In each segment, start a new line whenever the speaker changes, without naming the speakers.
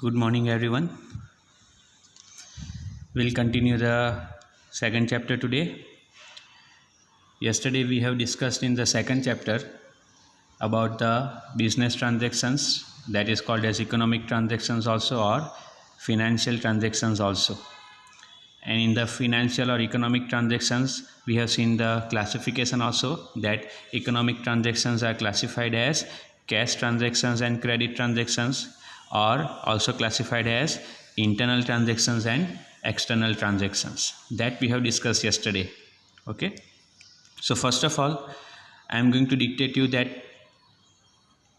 Good morning, everyone. We'll continue the second chapter today. Yesterday, we have discussed in the second chapter about the business transactions, that is called as economic transactions also, or financial transactions also. And in the financial or economic transactions, we have seen the classification also, that economic transactions are classified as cash transactions and credit transactions, or also classified as internal transactions and external transactions, that we have discussed yesterday. Okay, so first of all, I am going to dictate you that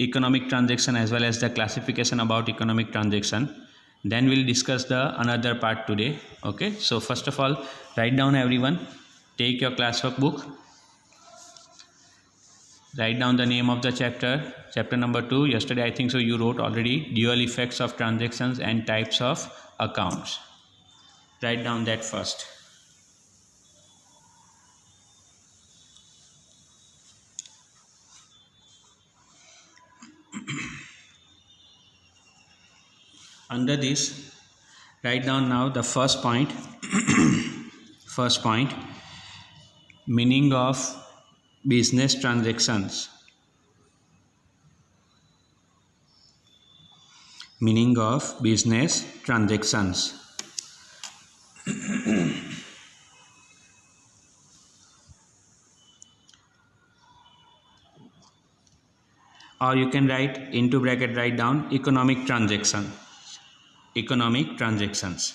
economic transaction as well as the classification about economic transaction. Then we'll discuss the another part today. Okay, so first of all, write down, everyone, take your classwork book, write down the name of the chapter number 2. Yesterday I think so you wrote already, dual effects of transactions and types of accounts. Write down that first. Under this, write down now the first point. First point, meaning of business transactions. Meaning of business transactions. Or you can write into bracket, write down economic transaction. Economic transactions.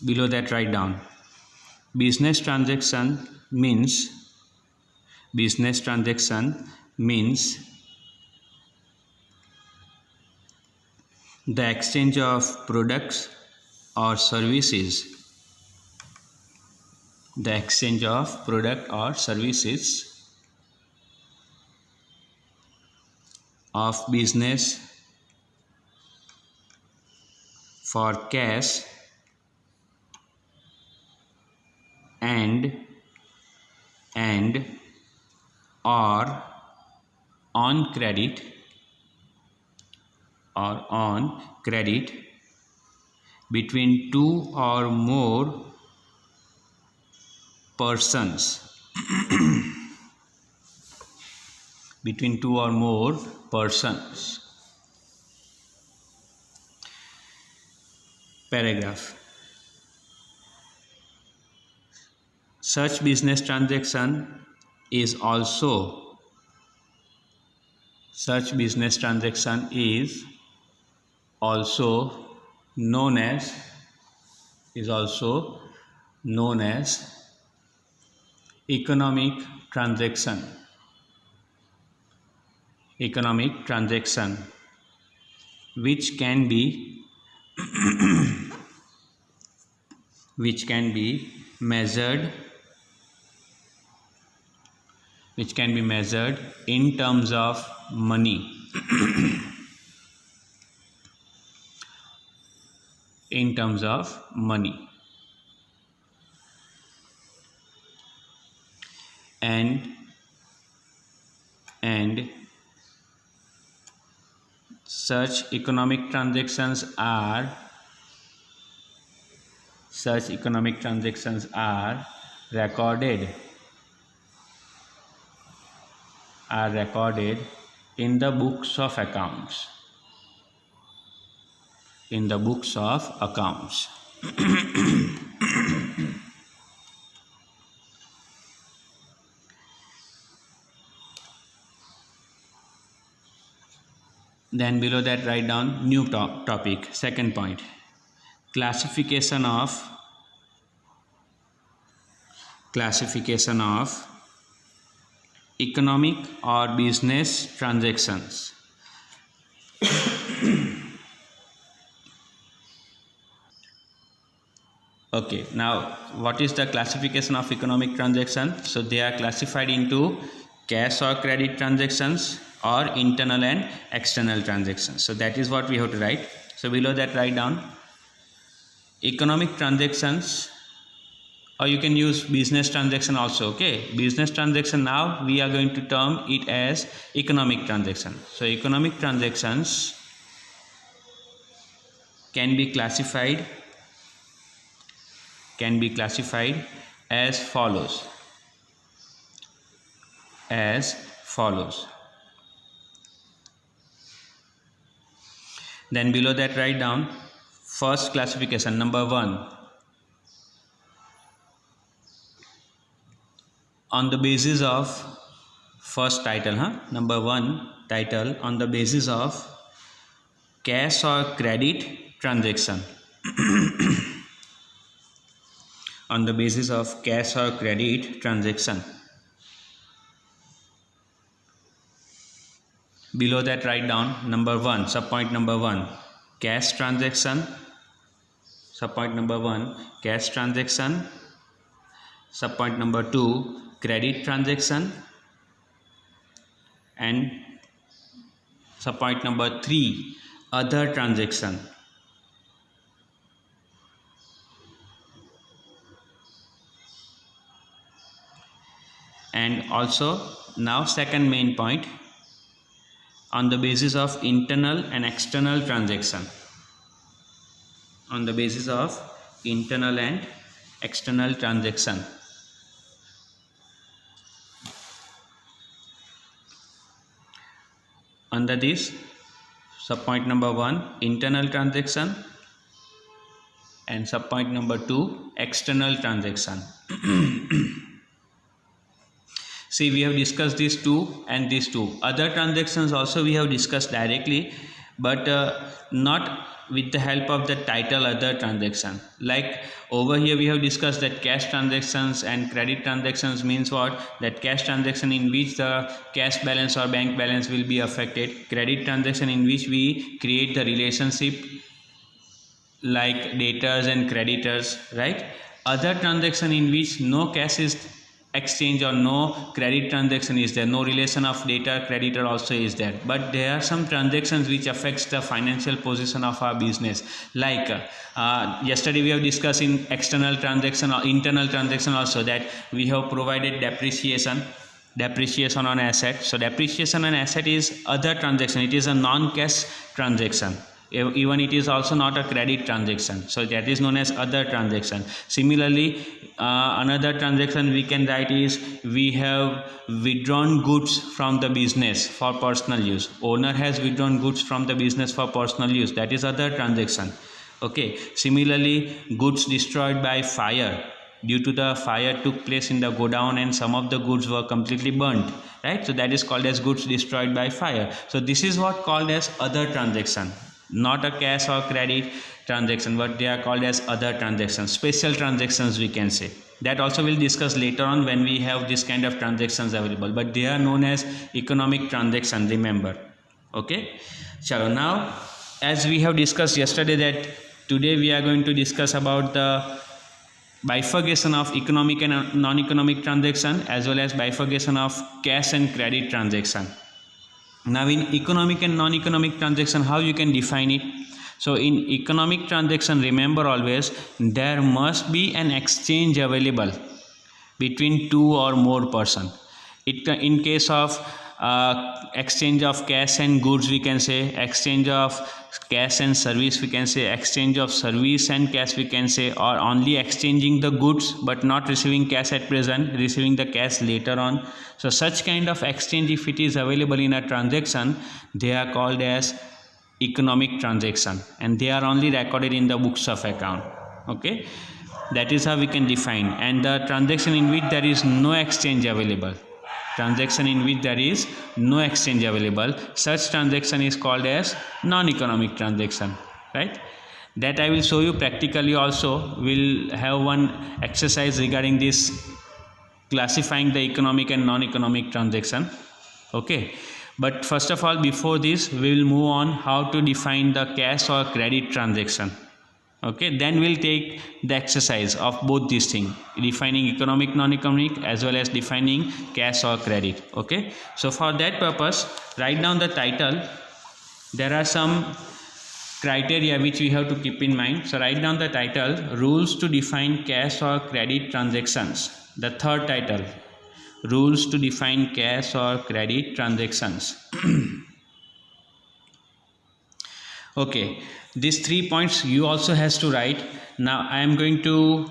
Below that, write down business transaction means the exchange of products or services. The exchange of product or services of business for cash and or on credit between two or more persons. Between two or more persons. Paragraph. Such business transaction is also known as economic transaction. Which can be measured in terms of money. In terms of money. And such economic transactions are recorded in the books of accounts. Then below that, write down new topic, second point, classification of economic or business transactions. Okay, now what is the classification of economic transactions? So they are classified into cash or credit transactions or internal and external transactions. So that is what we have to write. So below that, write down economic transactions or you can use business transaction also. Okay, business transaction, now we are going to term it as economic transaction. So economic transactions can be classified as follows. Then below that write down first classification, number 1, on the basis of first title, number 1 title, on the basis of cash or credit transaction. On the basis of cash or credit transaction. Below that write down number 1, subpoint number 1, cash transaction. Subpoint number 1, cash transaction. Subpoint number 2, credit transaction. And subpoint number 3, other transaction. And also now second main point, on the basis of internal and external transaction. On the basis of internal and external transaction. Under this, subpoint number 1, internal transaction, and subpoint number 2, external transaction. See, we have discussed these two and these two. Other transactions also we have discussed directly, but not with the help of the title other transaction. Like over here we have discussed that cash transactions and credit transactions means what? That cash transaction in which the cash balance or bank balance will be affected. Credit transaction in which we create the relationship like debtors and creditors, right? Other transaction in which no cash is exchange or no credit transaction is there, no relation of debtor creditor also is there, but there are some transactions which affects the financial position of our business. Like yesterday we have discussed in external transaction or internal transaction also, that we have provided depreciation on asset. So depreciation on asset is other transaction, it is a non-cash transaction. Even it is also not a credit transaction, so that is known as other transaction. Similarly, another transaction we can write is we have withdrawn goods from the business for personal use. Owner has withdrawn goods from the business for personal use, that is other transaction. Okay. Similarly, goods destroyed by fire. Due to the fire took place in the godown and some of the goods were completely burnt, right? So that is called as goods destroyed by fire. So this is what called as other transaction. Not a cash or credit transaction, but they are called as other transactions, special transactions we can say. That also we'll discuss later on when we have this kind of transactions available, but they are known as economic transaction, remember. Okay, so now as we have discussed yesterday, that today we are going to discuss about the bifurcation of economic and non-economic transaction, as well as bifurcation of cash and credit transaction. Now in economic and non-economic transaction, how you can define it? So in economic transaction, remember always there must be an exchange available between two or more person. In case of exchange of cash and goods, we can say exchange of cash and service, we can say exchange of service and cash, we can say, or only exchanging the goods but not receiving cash at present, receiving the cash later on. So such kind of exchange, if it is available in a transaction, they are called as economic transaction, and they are only recorded in the books of account. Okay, that is how we can define. And the transaction in which there is no exchange available, transaction in which there is no exchange available, such transaction is called as non-economic transaction, right? That I will show you practically also. We'll have one exercise regarding this, classifying the economic and non-economic transaction. Okay, but first of all, before this we will move on how to define the cash or credit transaction. Okay, then we'll take the exercise of both these things, defining economic, non-economic, as well as defining cash or credit. Okay, so for that purpose, write down the title. There are some criteria which we have to keep in mind. So write down the title, rules to define cash or credit transactions. The third title, rules to define cash or credit transactions. Okay, these 3 points you also has to write. Now I am going to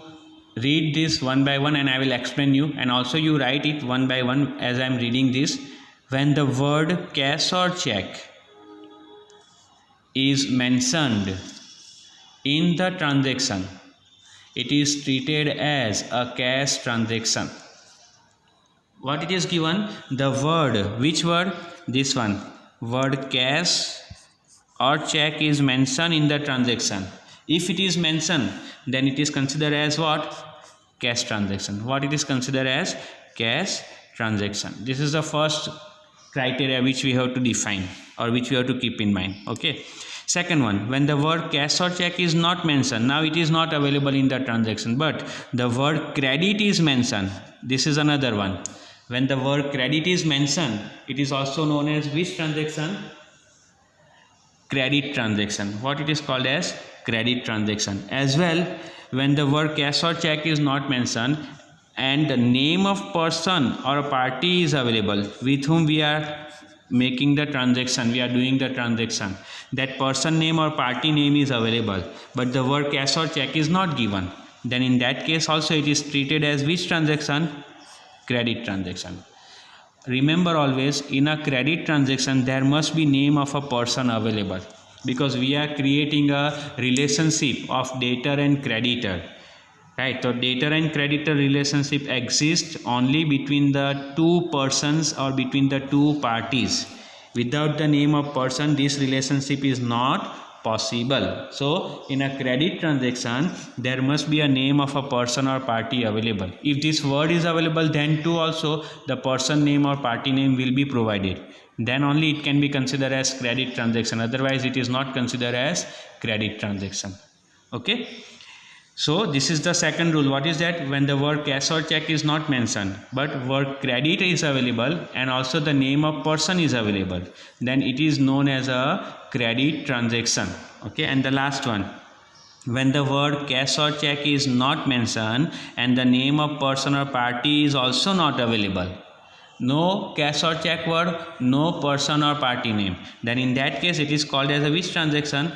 read this one by one and I will explain you, and also you write it one by one as I am reading this. When the word cash or check is mentioned in the transaction, it is treated as a cash transaction. What it is given? The word, which word? This one, word cash or check is mentioned in the transaction. If it is mentioned, then it is considered as what? Cash transaction. What it is considered as? Cash transaction. This is the first criteria which we have to define, or which we have to keep in mind. Okay. Second one, when the word cash or check is not mentioned, now it is not available in the transaction, but the word credit is mentioned. This is another one. When the word credit is mentioned, it is also known as which transaction? Credit transaction. What it is called as? Credit transaction. As well, when the word cash or check is not mentioned and the name of person or a party is available with whom we are making the transaction, we are doing the transaction, that person name or party name is available, but the word cash or check is not given, then in that case also it is treated as which transaction? Credit transaction. Remember always, in a credit transaction there must be name of a person available, because we are creating a relationship of debtor and creditor, right? So debtor and creditor relationship exists only between the two persons or between the two parties. Without the name of person, this relationship is not possible. So in a credit transaction there must be a name of a person or party available. If this word is available, then too also the person name or party name will be provided. Then only it can be considered as credit transaction. Otherwise it is not considered as credit transaction. Okay. So this is the second rule. What is that? When the word cash or check is not mentioned, but word credit is available and also the name of person is available, then it is known as a credit transaction. Okay. And the last one, when the word cash or check is not mentioned and the name of person or party is also not available, no cash or check word, no person or party name, then in that case it is called as a which transaction?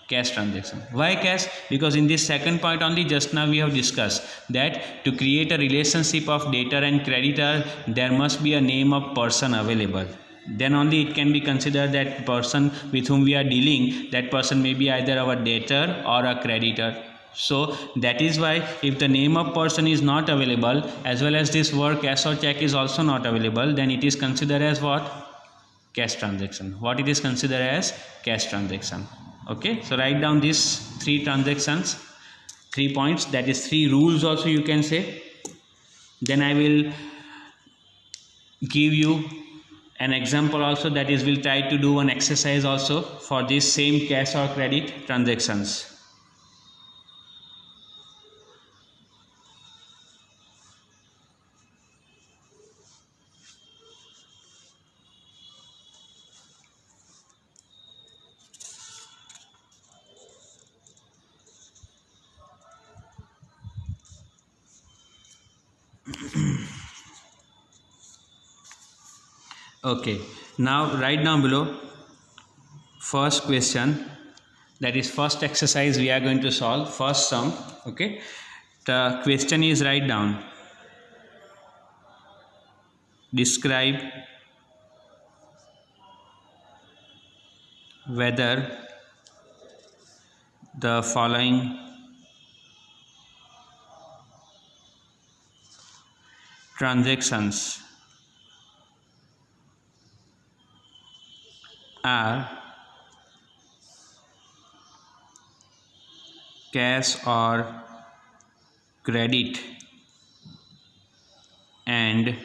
Cash transaction. Why cash? Because in this second point only, just now we have discussed that to create a relationship of debtor and creditor there must be a name of person available. Then only it can be considered that person with whom we are dealing, that person may be either our debtor or a creditor. So that is why if the name of person is not available, as well as this word cash or check is also not available, then it is considered as what? Cash transaction. What it is considered as? Cash transaction. Okay, so write down these 3 transactions, 3 points, that is 3 rules also you can say. Then I will give you an example also, that is we'll try to do an exercise also for this same cash or credit transactions. Okay, now write down below first question, that is first exercise we are going to solve, first sum. Okay, the question is, write down, describe whether the following transactions are cash or credit, and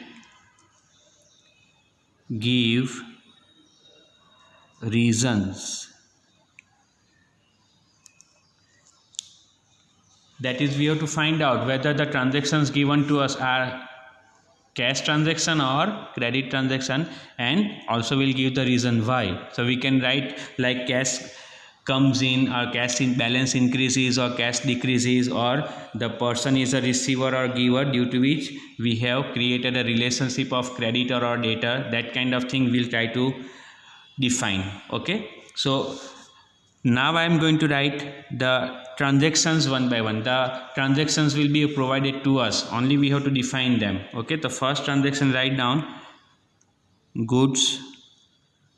give reasons. That is, we have to find out whether the transactions given to us are cash transaction or credit transaction, and also will give the reason why. So we can write like cash comes in, or cash in balance increases or cash decreases, or the person is a receiver or giver, due to which we have created a relationship of creditor or debtor. That kind of thing we'll try to define. Okay, so now I am going to write the transactions one by one. The transactions will be provided to us, only we have to define them. Okay, the first transaction, write down goods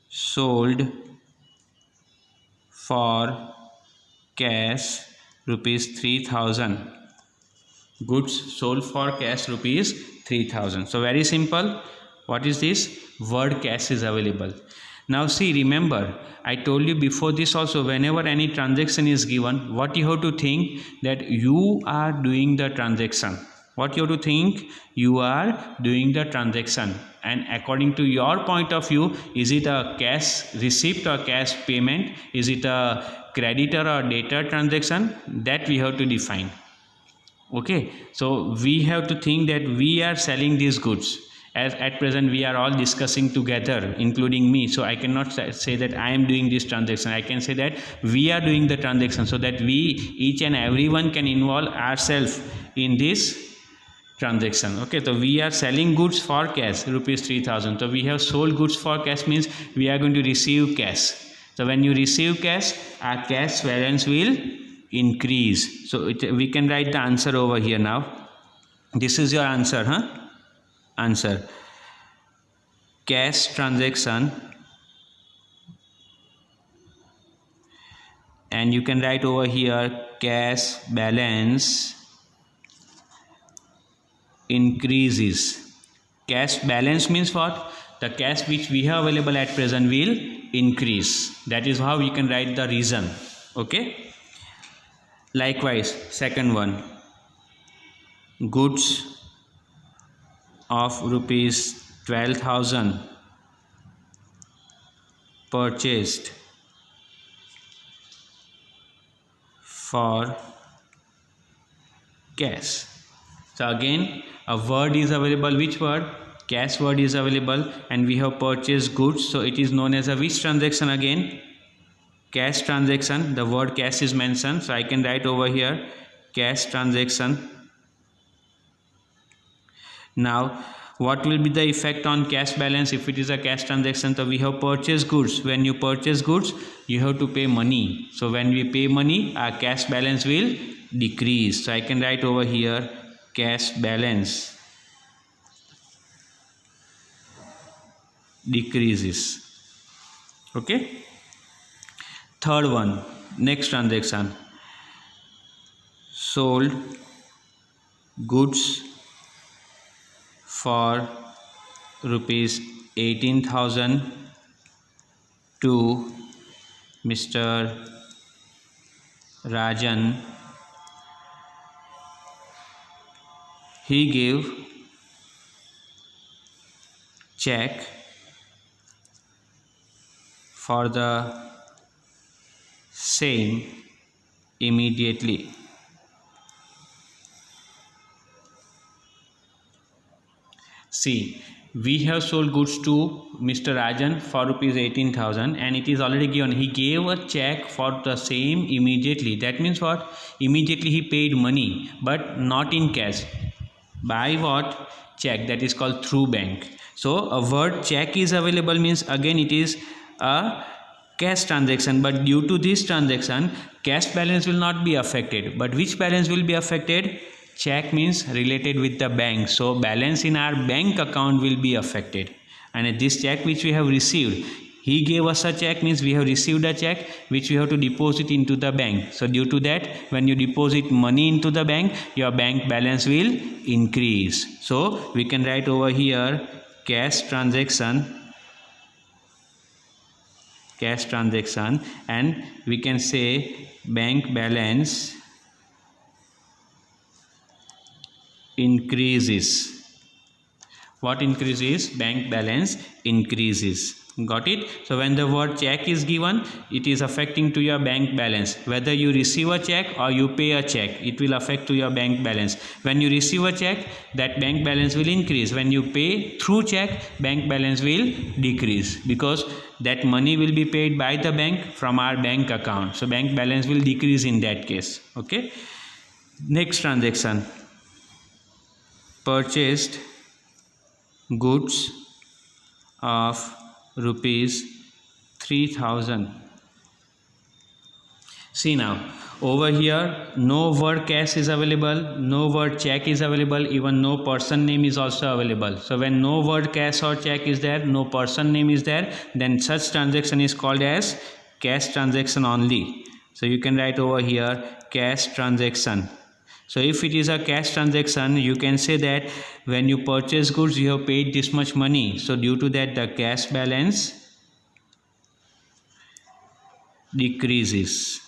sold for cash rupees 3000. Goods sold for cash rupees 3000. So very simple. What is this? Word cash is available. Now see, remember, I told you before this also, whenever any transaction is given, what you have to think, that you are doing the transaction. What you have to think? You are doing the transaction, and according to your point of view, is it a cash receipt or cash payment? Is it a creditor or debtor transaction? That we have to define. Okay, so we have to think that we are selling these goods. As at present we are all discussing together, including me, so I cannot say that I am doing this transaction. I can say that we are doing the transaction, so that we each and everyone can involve ourselves in this transaction. Okay, so we are selling goods for cash rupees 3000. So we have sold goods for cash, means we are going to receive cash. So when you receive cash, our cash balance will increase. So we can write the answer over here now. This is your answer, answer. Cash transaction, and you can write over here cash balance increases. Cash balance means what? The cash which we have available at present will increase. That is how we can write the reason. Okay, likewise second one, goods of rupees 12,000 purchased for cash. So again, a word is available. Which word? Cash word is available, and we have purchased goods. So it is known as a which transaction again? Cash transaction. The word cash is mentioned, so I can write over here cash transaction. Now what will be the effect on cash balance if it is a cash transaction? So we have purchased goods. When you purchase goods, you have to pay money. So when we pay money, our cash balance will decrease. So I can write over here cash balance decreases. Okay, third one, next transaction, sold goods for rupees 18,000 to Mr. Rajan. He gave check for the same immediately. See, we have sold goods to Mr. Rajan for rupees 18,000, and it is already given. He gave a check for the same immediately. That means what? Immediately he paid money, but not in cash. By what? Check. That is called through bank. So a word check is available, means again it is a cash transaction, but due to this transaction, cash balance will not be affected. But which balance will be affected? Check means related with the bank, so balance in our bank account will be affected. And this check which we have received, he gave us a check, means we have received a check which we have to deposit into the bank. So due to that, when you deposit money into the bank, your bank balance will increase. So we can write over here cash transaction, and we can say bank balance increases. What increases? Bank balance increases. Got it? So when the word check is given, it is affecting to your bank balance. Whether you receive a check or you pay a check, it will affect to your bank balance. When you receive a check, that bank balance will increase. When you pay through check, bank balance will decrease, because that money will be paid by the bank from our bank account. So bank balance will decrease in that case. Okay. Next transaction, purchased goods of rupees 3000. See now, over here no word cash is available, no word check is available, even no person name is also available. So when no word cash or check is there, no person name is there, then such transaction is called as cash transaction only. So you can write over here cash transaction. So if it is a cash transaction, you can say that when you purchase goods, you have paid this much money. So due to that, the cash balance decreases.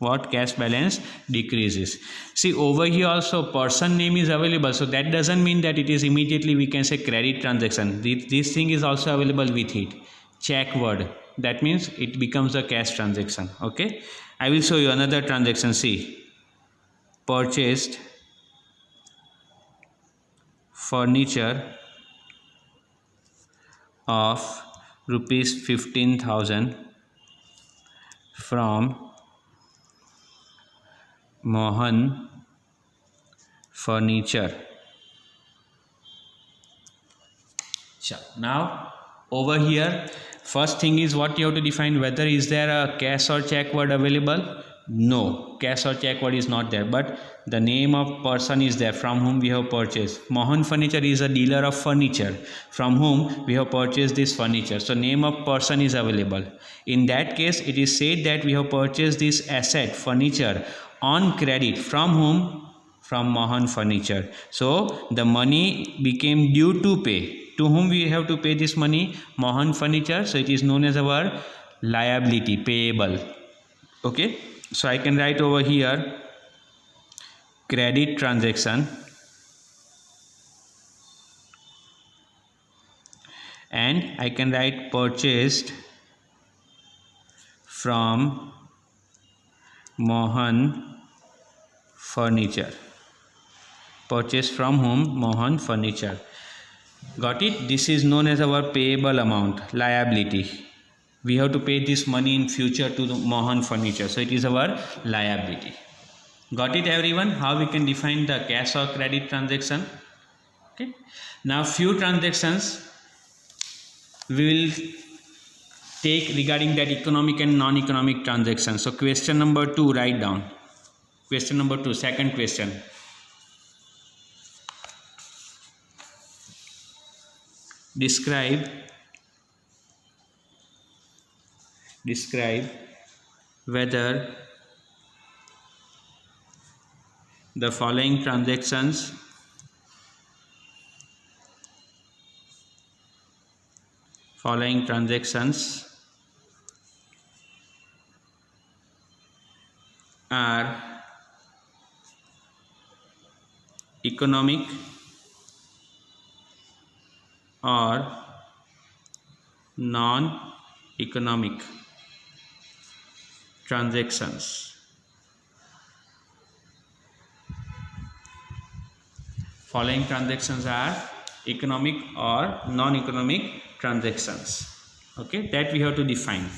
What? Cash balance decreases. See, over here also person name is available. So that doesn't mean that it is immediately we can say credit transaction. This thing is also available with it. Check word. That means it becomes a cash transaction. Okay. I will show you another transaction. See. Purchased furniture of rupees 15,000 from Mohan Furniture. Now over here, first thing is what you have to define, whether is there a cash or check word available. No, cash or check word is not there, but the name of person is there from whom we have purchased. Mohan Furniture is a dealer of furniture from whom we have purchased this furniture. So name of person is available. In that case, it is said that we have purchased this asset, furniture, on credit from whom? From Mohan Furniture. So the money became due to pay. To whom we have to pay this money? Mohan Furniture. So it is known as our liability, payable. Okay. So I can write over here credit transaction and I can write purchased from Mohan Furniture. Purchased from whom? Mohan Furniture. Got it? This is known as our payable amount, liability. We have to pay this money in future to the Mohan Furniture. So it is our liability. Got it everyone? How we can define the cash or credit transaction? Okay. Now few transactions we will take regarding that economic and non-economic transactions. So question number 2, write down. Question number 2, second question. Describe whether the following transactions are economic or non-economic transactions. Following transactions are economic or non-economic transactions. Okay, that we have to define.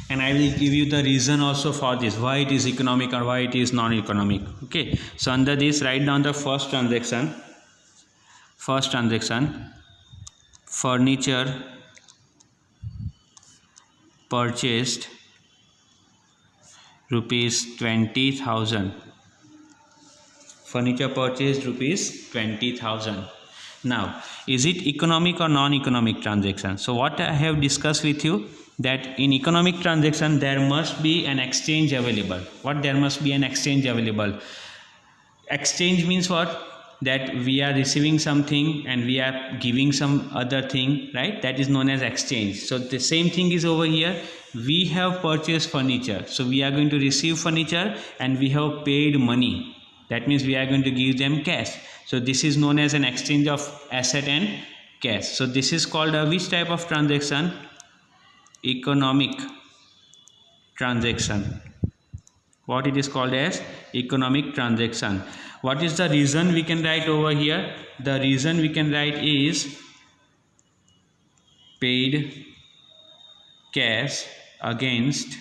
And I will give you the reason also for this, why it is economic or why it is non-economic. Okay, so under this, write down the first transaction. First transaction, furniture purchased rupees 20,000. Furniture purchased rupees 20,000. Now, is it economic or non-economic transaction? So what I have discussed with you, that in economic transaction there must be an exchange available. What? There must be an exchange available. Exchange means what? That we are receiving something and we are giving some other thing, right? That is known as exchange. So the same thing is over here. We have purchased furniture, so we are going to receive furniture and we have paid money. That means we are going to give them cash. So this is known as an exchange of asset and cash. So this is called a which type of transaction? Economic transaction. What it is called as? Economic transaction. What is the reason we can write over here? The reason we can write is paid cash against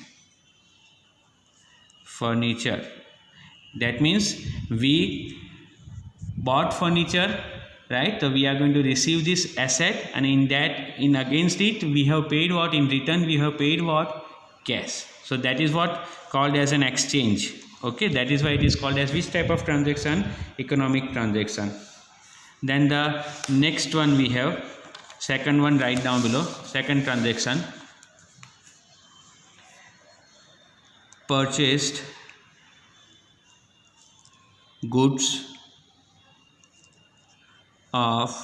furniture. That means we bought furniture, right? So we are going to receive this asset, and in against it we have paid what? In return we have paid what? Cash. So that is what called as an exchange. Okay, that is why it is called as which type of transaction? Economic transaction. Then the next one we have, second one, right down below, second transaction, purchased goods of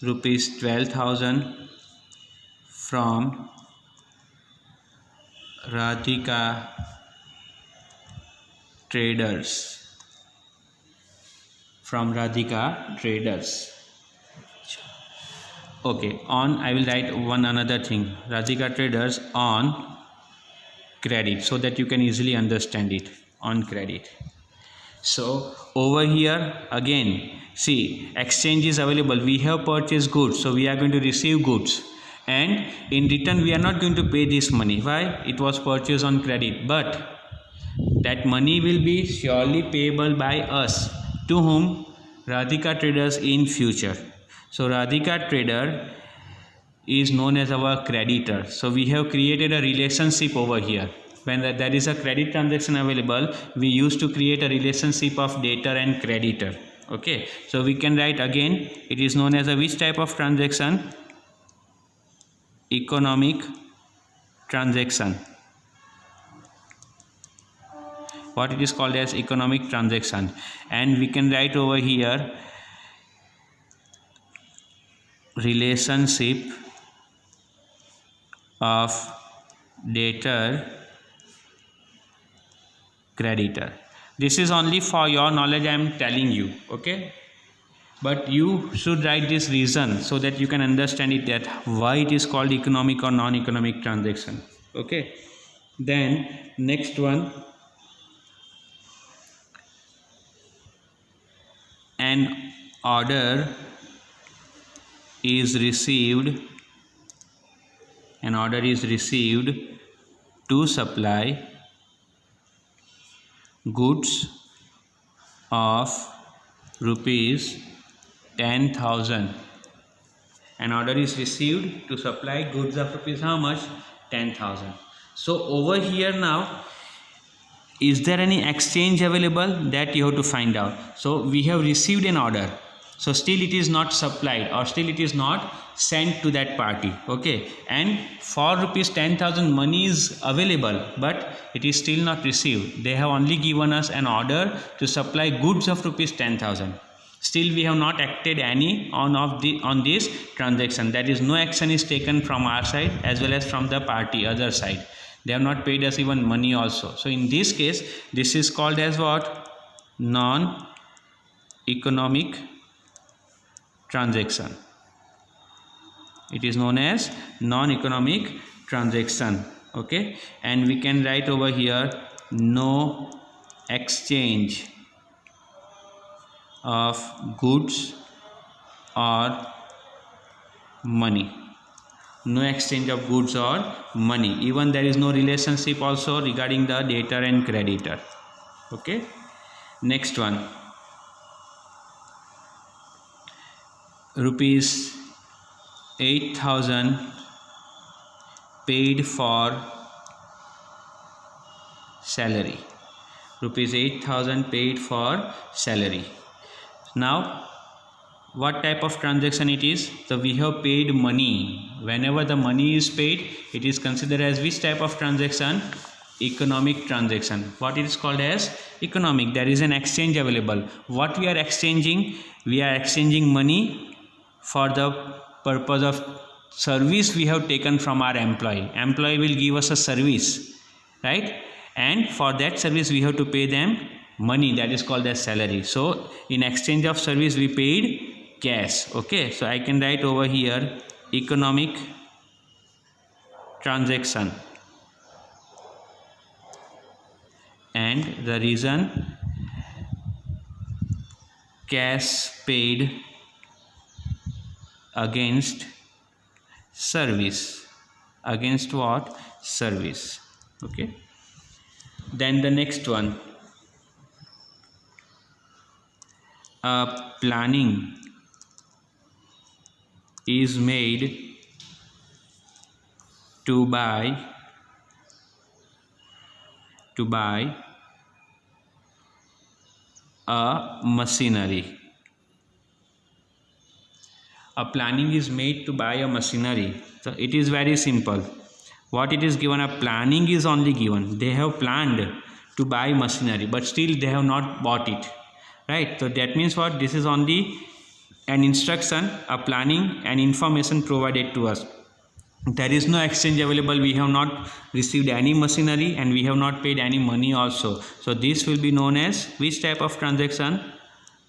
rupees 12,000 from Radhika Traders. From Radhika Traders. Okay, on, I will write one another thing, Radhika Traders on credit, so that you can easily understand it, on credit. So over here again, see, exchange is available. We have purchased goods, so we are going to receive goods, and in return we are not going to pay this money. Why? It was purchased on credit, but that money will be surely payable by us. To whom? Radhika Traders in future. So Radhika Trader is known as our creditor. So we have created a relationship over here. When there is a credit transaction available, we used to create a relationship of debtor and creditor. Okay, so we can write again, it is known as a which type of transaction? Economic transaction. What it is called as? Economic transaction. And we can write over here relationship of debtor creditor. This is only for your knowledge, I am telling you, okay, but you should write this reason so that you can understand it, that why it is called economic or non-economic transaction. Okay, then next one, an order is received to supply goods of rupees 10,000. An order is received to supply goods of rupees how much? 10,000. So over here now, is there any exchange available? That you have to find out. So we have received an order, so still it is not supplied, or still it is not sent to that party. Okay, and for rupees 10,000 money is available, but it is still not received. They have only given us an order to supply goods of rupees 10,000. Still we have not acted any on this transaction. That is, no action is taken from our side as well as from the party other side. They have not paid us even money also. So in this case, this is called as what? Non-economic transaction. It is known as non-economic transaction. Okay, and we can write over here no exchange of goods or money. No exchange of goods or money. Even there is no relationship also regarding the debtor and creditor. Okay, next one, rupees 8,000 paid for salary. Rupees 8,000 paid for salary. Now what type of transaction it is? So we have paid money. Whenever the money is paid, it is considered as which type of transaction? Economic transaction. What it is called as? Economic. There is an exchange available. What we are exchanging? We are exchanging money for the purpose of service we have taken from our employee. Employee will give us a service, right? And for that service we have to pay them money, that is called as salary. So in exchange of service we paid cash. Okay, so I can write over here economic transaction, and the reason cash paid against service. Against what? Service. Okay. Then the next one, planning is made to buy a machinery. A planning is made to buy a machinery. So it is very simple. What it is given, a planning is only given. They have planned to buy machinery, but still they have not bought it, right? So that means what? This is only an instruction, a planning and information provided to us. There is no exchange available. We have not received any machinery and we have not paid any money also. So this will be known as which type of transaction?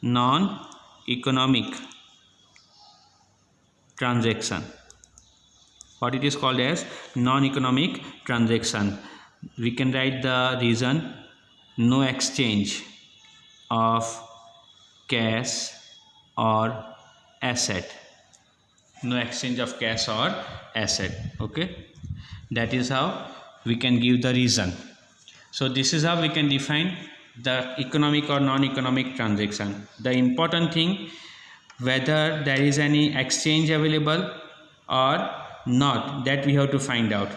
Non-economic transaction. What it is called as? Non-economic transaction. We can write the reason: no exchange of cash or asset. No exchange of cash or asset. Okay, that is how we can give the reason. So this is how we can define the economic or non-economic transaction. The important thing, whether there is any exchange available or not, that we have to find out.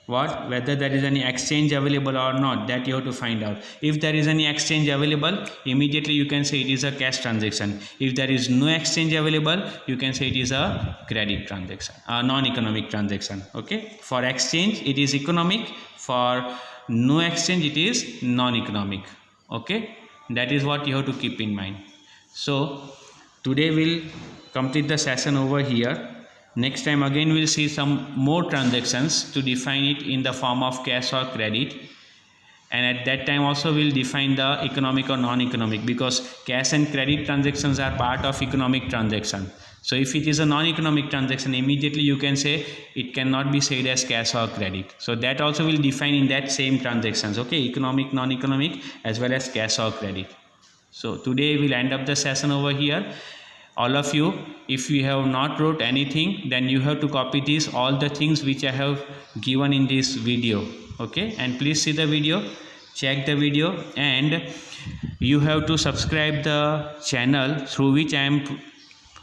What? Whether there is any exchange available or not, that you have to find out. If there is any exchange available, immediately you can say it is a cash transaction. If there is no exchange available, you can say it is a credit transaction, a non-economic transaction. Okay, for exchange it is economic, for no exchange it is non-economic. Okay, that is what you have to keep in mind. So today we'll complete the session over here. Next time again we'll see some more transactions to define it in the form of cash or credit, and at that time also we'll define the economic or non-economic, because cash and credit transactions are part of economic transaction. So if it is a non-economic transaction, immediately you can say it cannot be said as cash or credit. So that also will define in that same transactions. Okay, economic, non-economic, as well as cash or credit. So today we'll end up the session over here. All of you, if you have not wrote anything, then you have to copy this, all the things which I have given in this video. Okay, and please see the video, check the video, and you have to subscribe the channel through which I am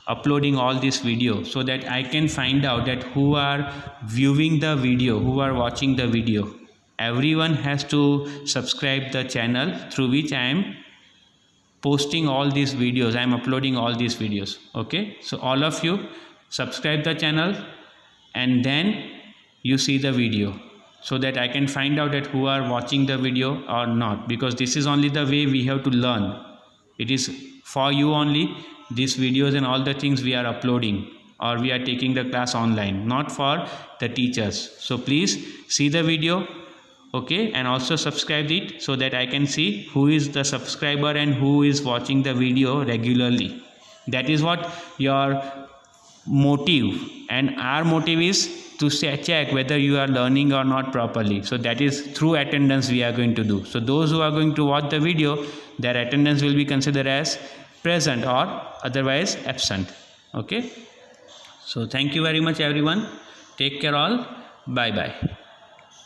uploading all this video, so that I can find out that who are viewing the video, who are watching the video. Everyone has to subscribe the channel through which I am posting all these videos, I am uploading all these videos. Okay, so all of you subscribe the channel and then you see the video, so that I can find out that who are watching the video or not, because this is only the way we have to learn. It is for you only, these videos and all the things we are uploading, or we are taking the class online, not for the teachers. So please see the video, okay, and also subscribe it, so that I can see who is the subscriber and who is watching the video regularly. That is what your motive, and our motive is to check whether you are learning or not properly. So that is through attendance we are going to do. So those who are going to watch the video, their attendance will be considered as present or otherwise absent. Okay, so thank you very much everyone. Take care all. Bye bye.